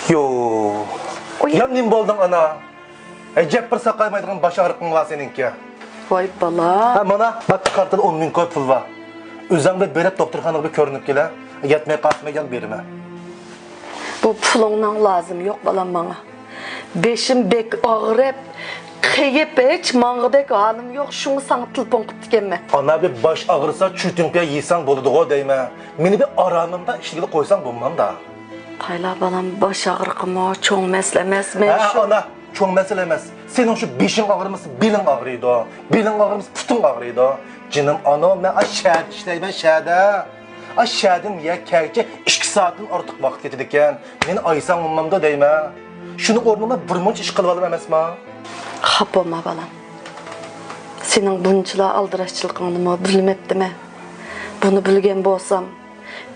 Yo. Ya nim boldun ana? Ecep bir sakaymaydıgan baş ağrıqın var seninki. Vay bala. Ha mana bak kartda 10 min koy pul var. Özüڭde berip doktorxanaga bir görünüp kele. Yetmey qalmay gel berime. Bu pulundan lazım yok balam bana. Beşim bek ağrıp, kıyıp hiç mağdek halim yok. Şunu sana telefon kıptı gelme. Ana bir baş ağrısa çütünke yiysen boludu o deyme. Meni bir aramımda işligili koysan bulmam da. Kayla balam baş ağrıqımı çoğun meslemez. Ha ana, çoğun mesele emez. Senin şu beşin ağrıması bilin ağrıydı o. Bilin ağrıması putun ağrıydı o. Canım ana, ben aşağıda işleyim aşağıda. Aşağıdan ya kerke 2 saatin artıq vaqt getirdikken. Meni aysan olmamda deyme. Şunu ornuma bir munç iş qılıp alım emasma. Xap olma balam. Senin bunçula aldıraşçılıqını bilmepdimi? Bunu bilgen bolsam,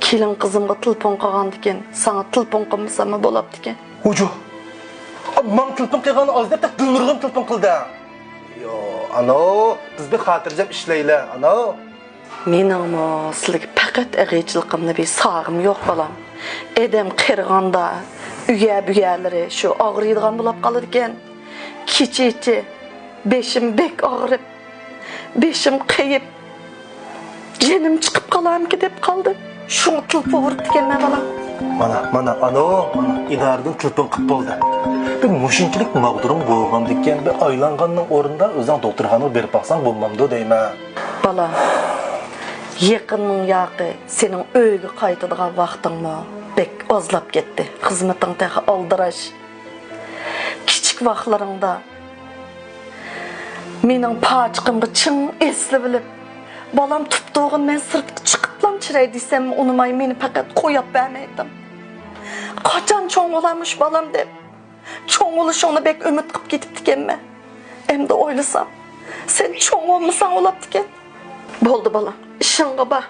kelin kızımga telefon qilgan diken, sana telefon qilmasam bolapdı diken. Ucu. Man telefon qilgan az deb Gülnurg'im telefon qildi. Yo, ana, biz bir xotirjam ishlaylar, ana. Mening sizlarga faqat ag'iychiligimni bir sağım yo'q balam. Edem qirganda üye-büyelari şu ağrıydigan bo'lib qoladi ekan. Kecha-kecha beşim bek ağrıp, beşim qiyib, jenim chiqib qolamki deb qoldi. Şunu telefon urib ekanman balam. Mana, ana, idardan telefon qilib bo'ldi. Bir mushunchilik mağdurum bo'lgan ekan, bir aylanganning o'rnida o'zing doktorxonaga berib baqsang bo'lmamdi deyman. Balam, yaqinning yaqi sening uyga qaytadigan vaqtingmi bek ozlab ketdi. Xizmating taxi aldirash. Kichik vaqtlaringda mening pachiqimga chin esli bilib, balam tutduğun men sirtga chiqiblam chiray desam, unumay meni faqat qo'yib bermaydim. Qachon cho'ng olamış balam deb. Cho'ng olishingni bek umid qilib ketibdi ekanman. Endi o'ylasam, sen cho'ng olmasang olabdi ekan. Bo'ldi balam, ishingga bor.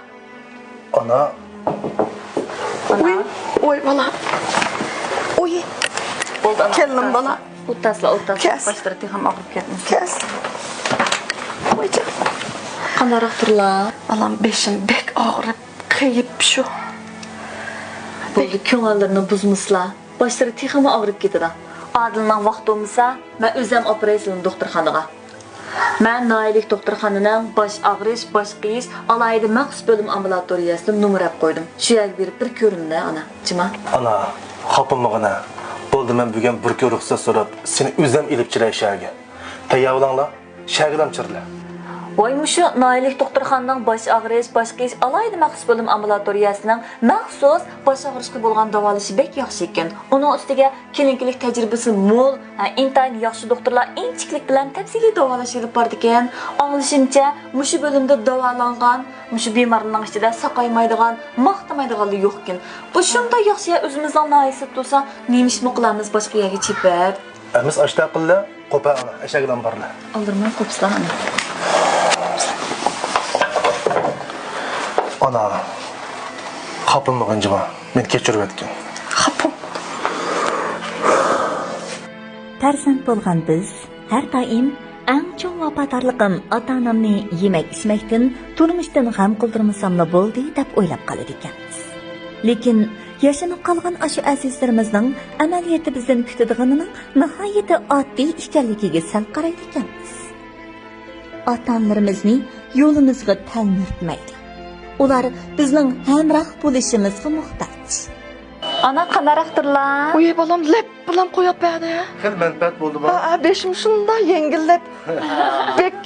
Ana. Oy balam. Oy. Bo'ldi ana. Keldim balam. O'ttasla. Kes. Boshlari ham og'rib ketmiş. Kes. Oyca. Qandaroq turlar? Balam beşim bek ağrıp, qiyib şu. Bo'ldi, ko'ngillarni buzmuslar. Boshlari ham og'rib ketadi. Adilning vaqt bo'lmasa, men o'zim operatsiya doktorxonaga. Men Nailik doktorxonaning bosh og'rish, bosh qiyish, alayda maxsus bo'lim ambulatoriyasini numarab qo'ydim. Shu yerga berib bir ko'rinda ana, chima. Ana, xapimag'ana. Bo'ldi, men bugun bir ko'r ruxsat so'rab, seni o'zim ilib chiray shaga. Tayyorlanglar, shag'ilam chirlar. Voymu shu Nailik doktorxonaning bosh og'rish, bosh qiyish, alayda maxsus bo'lim ambulatoriyasining maxsus bosh og'rishga bo'lgan davolashi bek yaxshi ekan. Uning ustiga klinikalik tajribasi mo'l, intayin yaxshi doktorlar inchiklik bilan tafsiliy davolash olib bordi ekan. Anglashimcha, mushu bo'limda davolangan, mushu bemorning ichida saqaymaydigan, maqtamaydiganlar yo'q ekan. Bu shunday yaxshi o'zimizning noisib tursa, nemishmi qilamiz boshqa yerga chepib. Amiz ashta qilla, qo'pa ana, ashaglan borlar. Aldirmay qo'pslan ana. Ana, xapimag'an jima, men kechirib o'tgan. Xapım. Farzand bo'lgan biz har doim eng chong vafotorligim ota-onamni yemak ichmakdan, turmushdan g'am qildirmasamla bo'ldi deb o'ylab qolar ekanmiz. Lekin yashanib qolgan ashu azizlarimizning amaliyoti bizdan kutadiganining nihoyatda oddiy ekanligiga sal qaraydi ekanmiz. Ota-onalarimizni yo'limizga tanitmaydi. Ular bizning hamroh bo'lishimizga muhtoj. Ana qandaroq turlar? Oy balam lep bilan qo'yib berdi. Xil manfaat bo'ldi bu. Beşim şunda yengillep. Bek.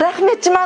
Rahmetçime